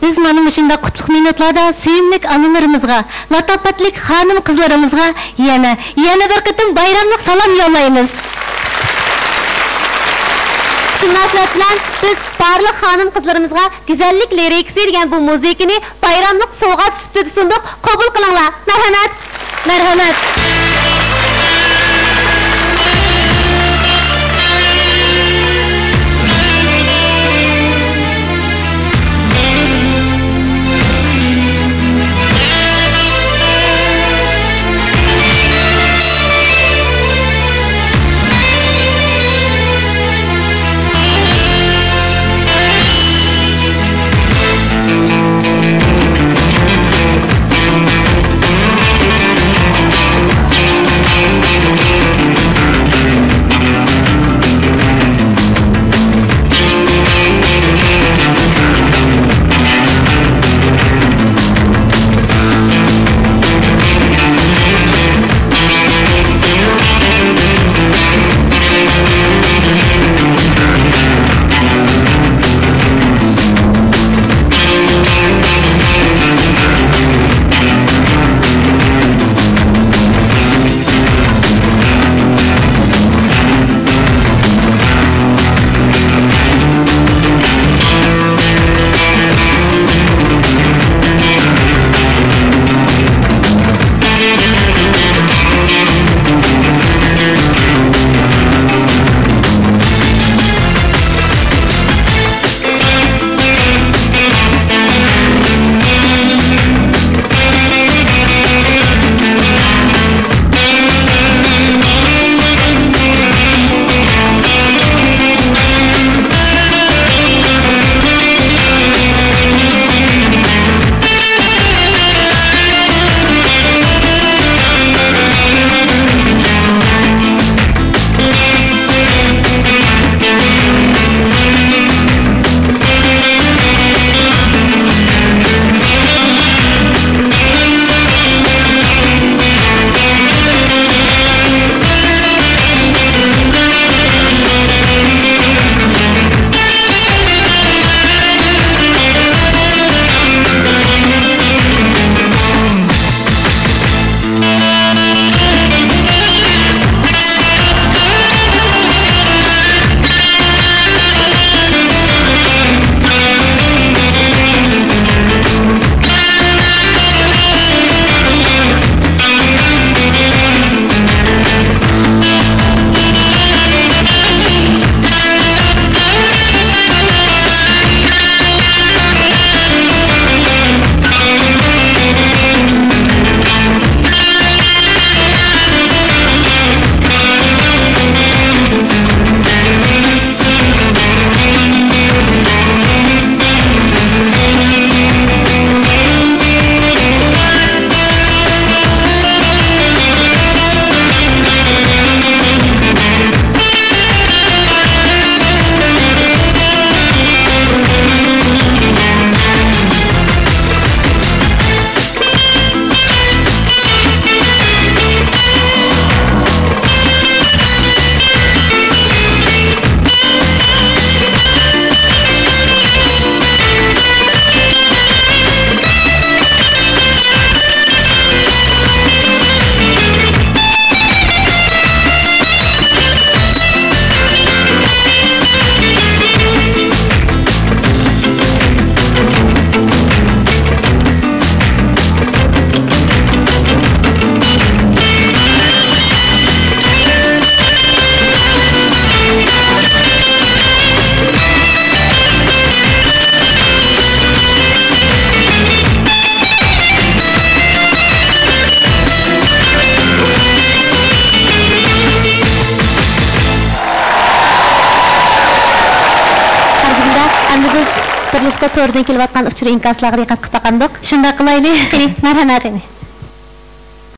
Biz mana shunda qutlug' minutlarda suyimlik analarımızga, latofatlik xonim qizlarimizga yana bir qitim bayramlik salom yo'llaymiz. Shu munosabat bilan biz barliq xonim qizlarimizga Guzellik Lirikisi degan bu musiqani bayramlik sovg'at sifatida sunduq. Qabul qilinglar. Marhamat. Marhamat. birlikte to'rdan kelayotgan uchur inkaslarga diqqat qilib boqandik. Shunda qilaylik. Marhamat.